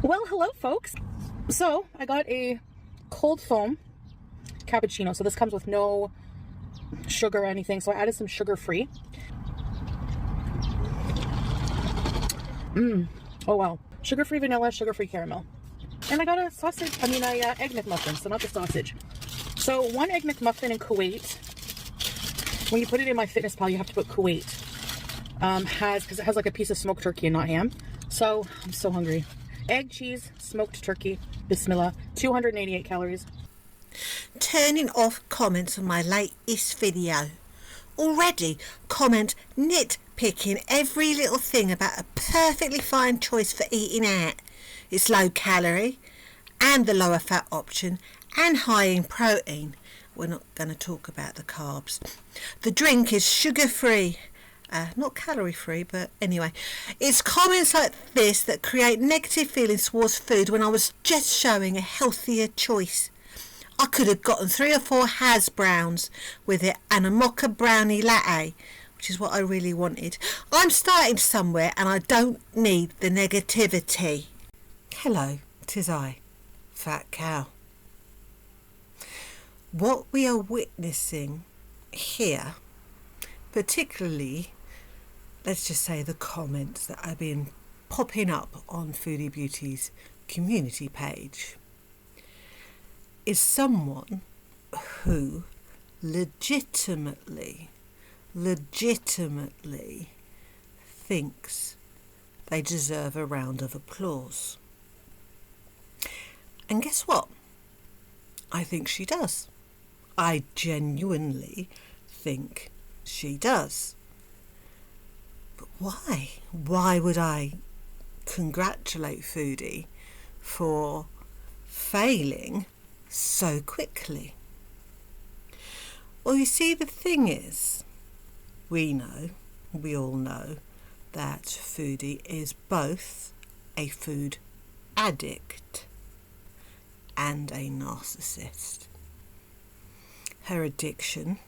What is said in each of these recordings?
Well, hello folks. So I got a cold foam cappuccino. So this comes with no sugar or anything. So I added some sugar-free. Oh wow. Sugar-free vanilla, sugar-free caramel. And I got a egg McMuffin, so not the sausage. So one egg McMuffin in Kuwait, when you put it in MyFitnessPal, you have to put Kuwait. Because it has like a piece of smoked turkey and not ham. So I'm so hungry. Egg, cheese, smoked turkey, bismillah, 288 calories. Turning off comments on my latest video. Already comment nitpicking every little thing about a perfectly fine choice for eating out. It's low calorie and the lower fat option and high in protein. We're not going to talk about the carbs. The drink is sugar free. Not calorie free, but anyway. It's comments like this that create negative feelings towards food when I was just showing a healthier choice. I could have gotten 3 or 4 Has Browns with it and a mocha brownie latte, which is what I really wanted. I'm starting somewhere and I don't need the negativity. Hello, 'tis I, Fat Cow. What we are witnessing here, particularly, let's just say the comments that have been popping up on Foodie Beauty's community page, is someone who legitimately thinks they deserve a round of applause. And guess what? I think she does. I genuinely think she does. But why? Why would I congratulate Foodie for failing so quickly? Well, you see, the thing is, we all know that Foodie is both a food addict and a narcissist. Her addiction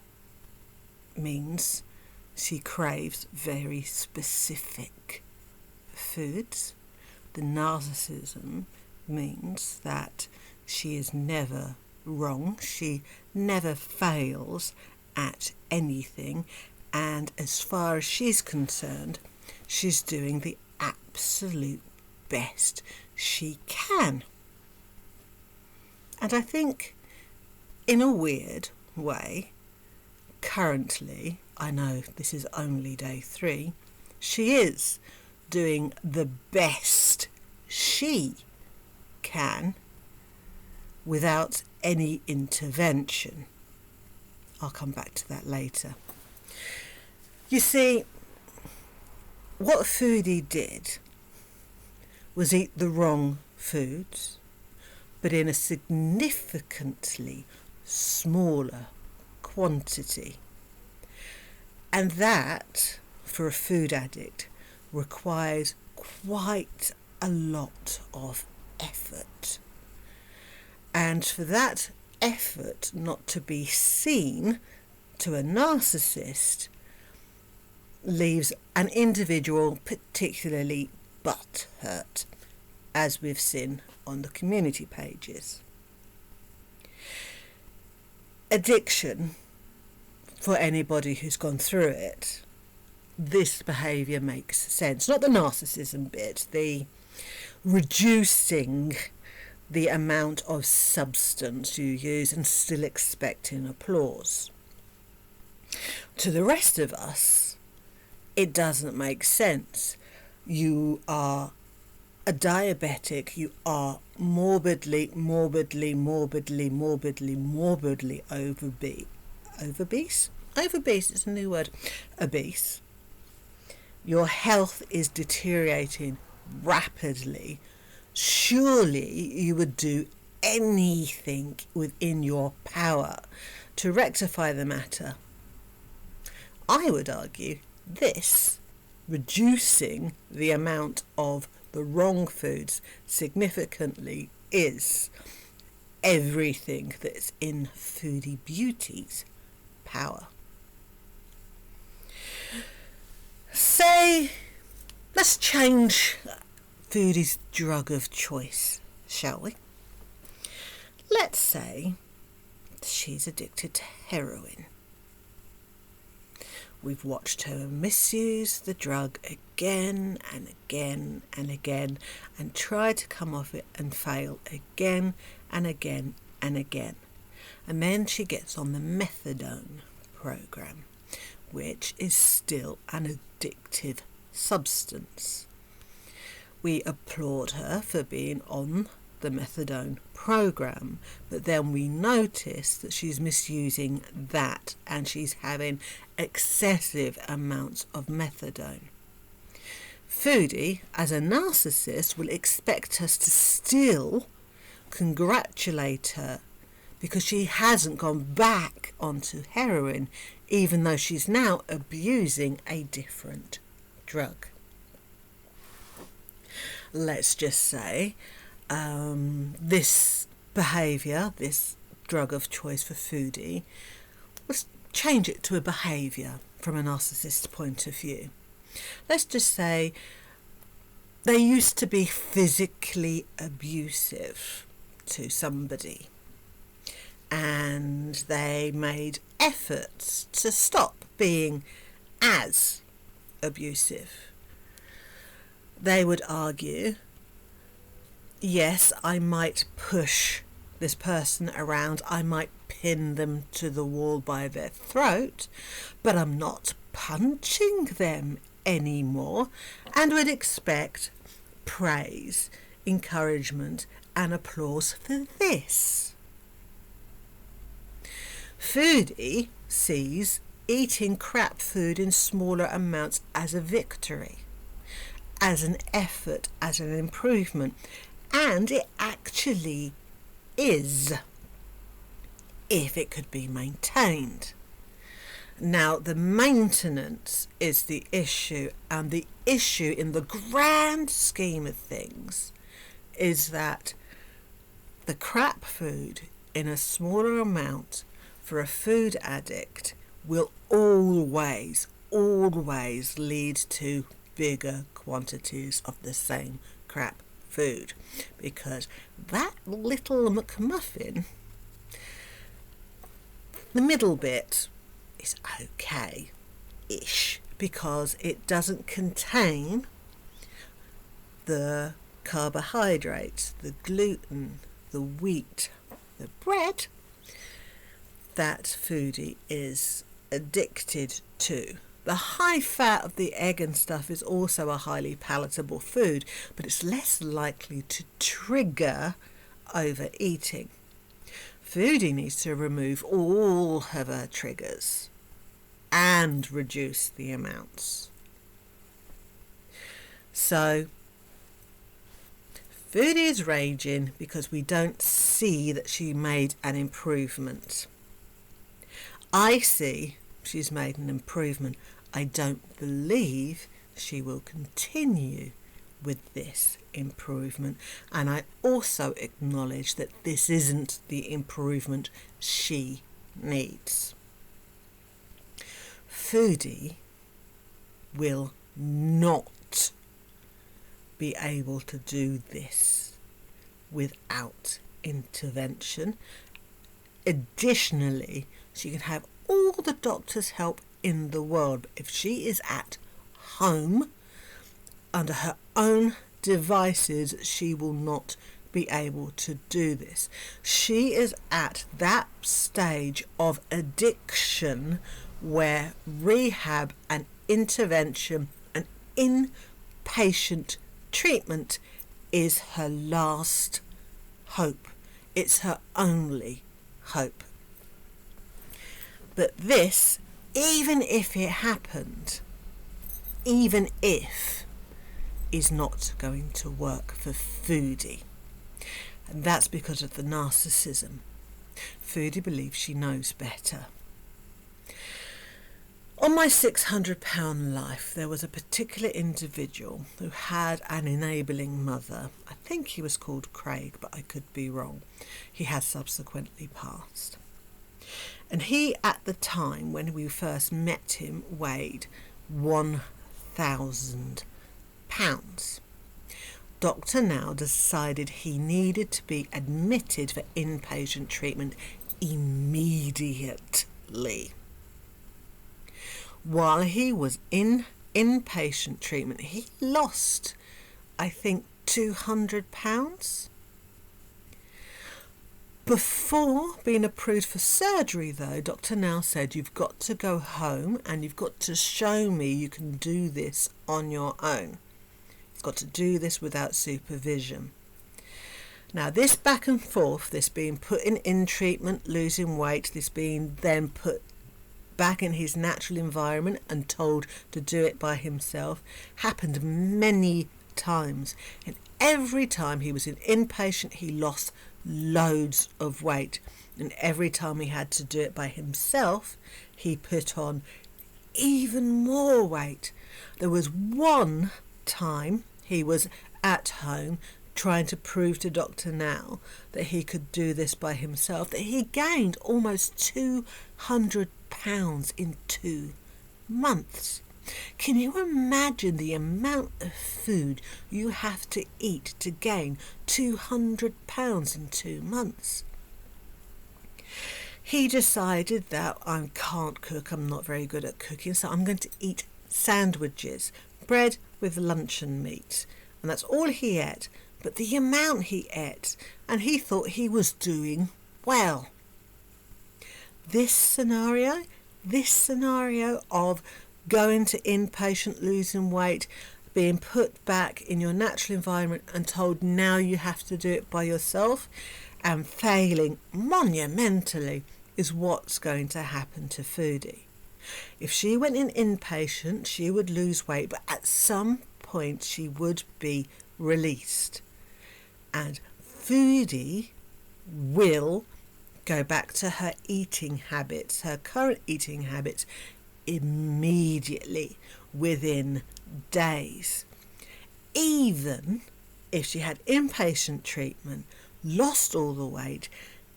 means she craves very specific foods. The narcissism means that she is never wrong. She never fails at anything. And as far as she's concerned, she's doing the absolute best she can. And I think, in a weird way, currently, I know this is only day 3, she is doing the best she can without any intervention. I'll come back to that later. You see, what Foodie did was eat the wrong foods, but in a significantly smaller quantity. And that, for a food addict, requires quite a lot of effort. And for that effort not to be seen to a narcissist leaves an individual particularly butthurt, as we've seen on the community pages. Addiction, for anybody who's gone through it, this behaviour makes sense. Not the narcissism bit, the reducing the amount of substance you use and still expecting applause. To the rest of us, it doesn't make sense. You are a diabetic, you are morbidly obese. Obese is a new word. Obese. Your health is deteriorating rapidly. Surely you would do anything within your power to rectify the matter. I would argue this, reducing the amount of the wrong foods significantly, is everything that's in Foodie Beauty's power. Say, let's change Foodie's drug of choice, shall we? Let's say she's addicted to heroin. We've watched her misuse the drug again and again and again and try to come off it and fail again and again and again. And then she gets on the methadone program, which is still an addictive substance. We applaud her for being on the methadone program, but then we notice that she's misusing that and she's having excessive amounts of methadone. Foodie, as a narcissist, will expect us to still congratulate her because she hasn't gone back onto heroin, even though she's now abusing a different drug. Let's just say this behaviour, this drug of choice for Foodie, let's change it to a behaviour from a narcissist's point of view. Let's just say they used to be physically abusive to somebody and they made efforts to stop being as abusive. They would argue, yes, I might push this person around, I might pin them to the wall by their throat, but I'm not punching them anymore, and would expect praise, encouragement and applause for this. Foodie sees eating crap food in smaller amounts as a victory, as an effort, as an improvement, and it actually is, if it could be maintained. Now, the maintenance is the issue, and the issue in the grand scheme of things is that the crap food in a smaller amount for a food addict will always lead to bigger quantities of the same crap food, because that little McMuffin, the middle bit, is okay-ish because it doesn't contain the carbohydrates, the gluten, the wheat, the bread that Foodie is addicted to. The high fat of the egg and stuff is also a highly palatable food, but it's less likely to trigger overeating. Foodie needs to remove all of her triggers and reduce the amounts. So Foodie is raging because we don't see that she made an improvement. I see she's made an improvement. I don't believe she will continue with this improvement, and I also acknowledge that this isn't the improvement she needs. Foodie will not be able to do this without intervention. Additionally, she can have all the doctor's help in the world, but if she is at home under her own devices, she will not be able to do this. She is at that stage of addiction where rehab and intervention and inpatient treatment is her last hope. It's her only hope. But this, even if it happened, even if, is not going to work for Foodie. And that's because of the narcissism. Foodie believes she knows better. On my £600 life, there was a particular individual who had an enabling mother. I think he was called Craig, but I could be wrong. He has subsequently passed. And he, at the time when we first met him, weighed £1,000. Dr. Now decided he needed to be admitted for inpatient treatment immediately. While he was in inpatient treatment, he lost, I think, £200. Before being approved for surgery, though, Dr. Now said, you've got to go home and you've got to show me you can do this on your own. You've got to do this without supervision. Now, this back and forth, this being put in treatment, losing weight, this being then put back in his natural environment and told to do it by himself, happened many times. And every time he was in inpatient, he lost loads of weight. And every time he had to do it by himself, he put on even more weight. There was one time he was at home trying to prove to Dr. Now that he could do this by himself, that he gained almost 200 pounds in 2 months. Can you imagine the amount of food you have to eat to gain 200 pounds in 2 months? He decided that I can't cook, I'm not very good at cooking, so I'm going to eat sandwiches, bread with luncheon meat. And that's all he ate, but the amount he ate, and he thought he was doing well. This scenario of going to inpatient, losing weight, being put back in your natural environment and told now you have to do it by yourself, and failing monumentally, is what's going to happen to Foodie. If she went in inpatient, she would lose weight, but at some point she would be released. And Foodie will go back to her eating habits, her current eating habits, immediately, within days. Even if she had inpatient treatment, lost all the weight,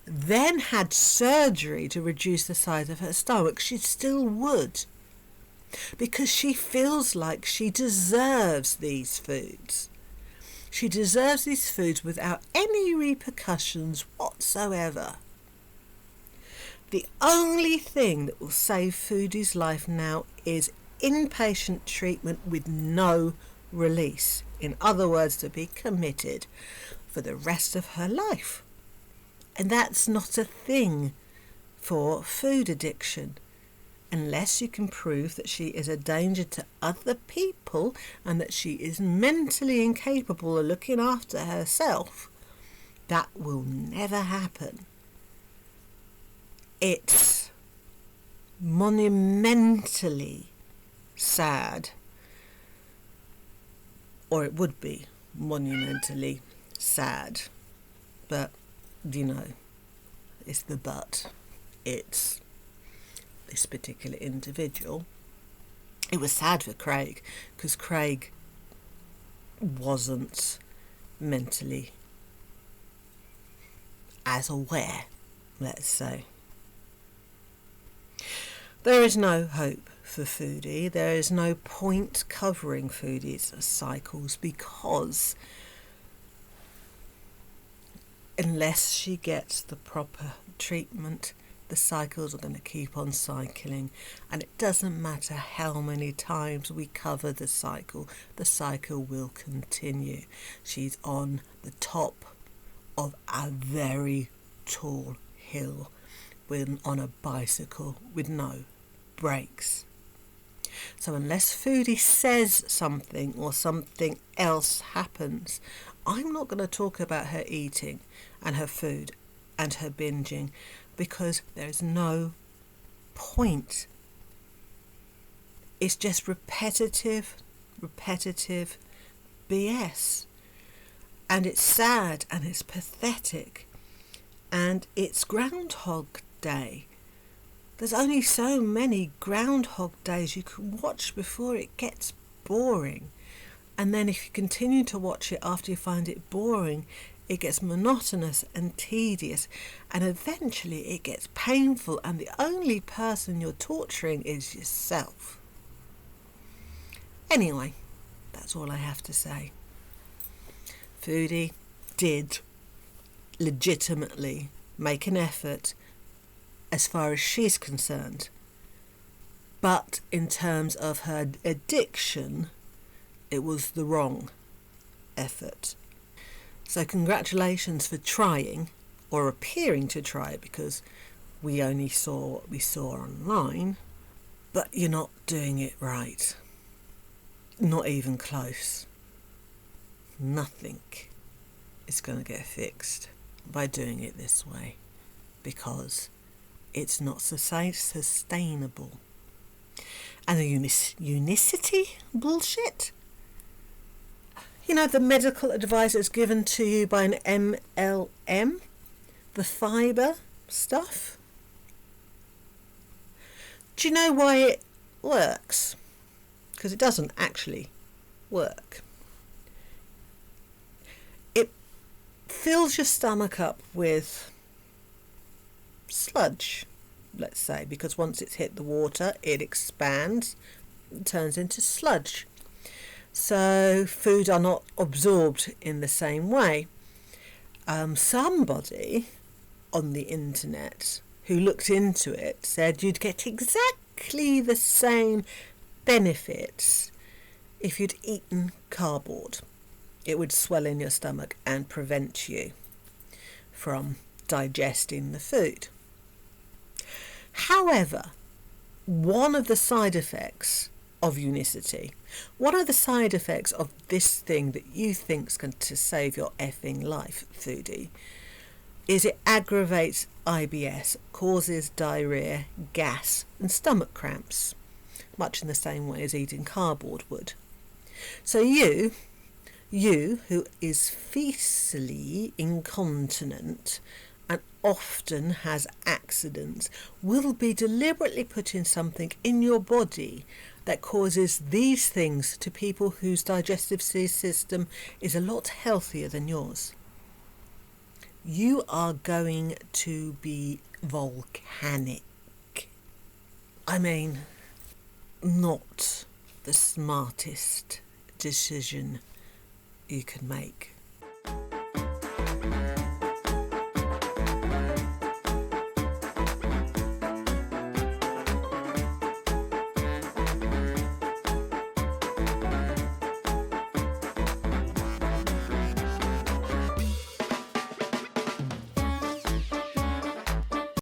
then had surgery to reduce the size of her stomach, she still would. Because she feels like she deserves these foods. She deserves these foods without any repercussions whatsoever. The only thing that will save Foodie's life now is inpatient treatment with no release. In other words, to be committed for the rest of her life. And that's not a thing for food addiction, unless you can prove that she is a danger to other people and that she is mentally incapable of looking after herself. That will never happen. It's monumentally sad, or it would be monumentally sad, but you know, it's the but. It's this particular individual. It was sad for Craig, because Craig wasn't mentally as aware, let's say. There is no hope for Foodie. There is no point covering Foodie's cycles, because unless she gets the proper treatment, the cycles are going to keep on cycling, and it doesn't matter how many times we cover the cycle will continue. She's on the top of a very tall hill on a bicycle with no brakes. So unless Foodie says something or something else happens, I'm not going to talk about her eating and her food and her binging, because there's no point. It's just repetitive BS. And it's sad and it's pathetic. And it's Groundhog Day. There's only so many Groundhog Days you can watch before it gets boring. And then if you continue to watch it after you find it boring, it gets monotonous and tedious, and eventually it gets painful, and the only person you're torturing is yourself. Anyway, that's all I have to say. Foodie did legitimately make an effort as far as she's concerned. But in terms of her addiction, it was the wrong effort. So congratulations for trying, or appearing to try it, because we only saw what we saw online, but you're not doing it right. Not even close. Nothing is going to get fixed by doing it this way, because it's not sustainable. And the Unicity bullshit? You know, the medical advice that's given to you by an MLM? The fibre stuff? Do you know why it works? Because it doesn't actually work. It fills your stomach up with sludge, let's say, because once it's hit the water, it expands, it turns into sludge. So food are not absorbed in the same way. Somebody on the internet who looked into it said you'd get exactly the same benefits if you'd eaten cardboard. It would swell in your stomach and prevent you from digesting the food. However, one of the side effects of Unicity, one of the side effects of this thing that you think's going to save your effing life, foodie, is it aggravates IBS, causes diarrhea, gas and stomach cramps, much in the same way as eating cardboard would. So you who is fecally incontinent and often has accidents, will be deliberately putting something in your body that causes these things to people whose digestive system is a lot healthier than yours. You are going to be volcanic. I mean, not the smartest decision you can make.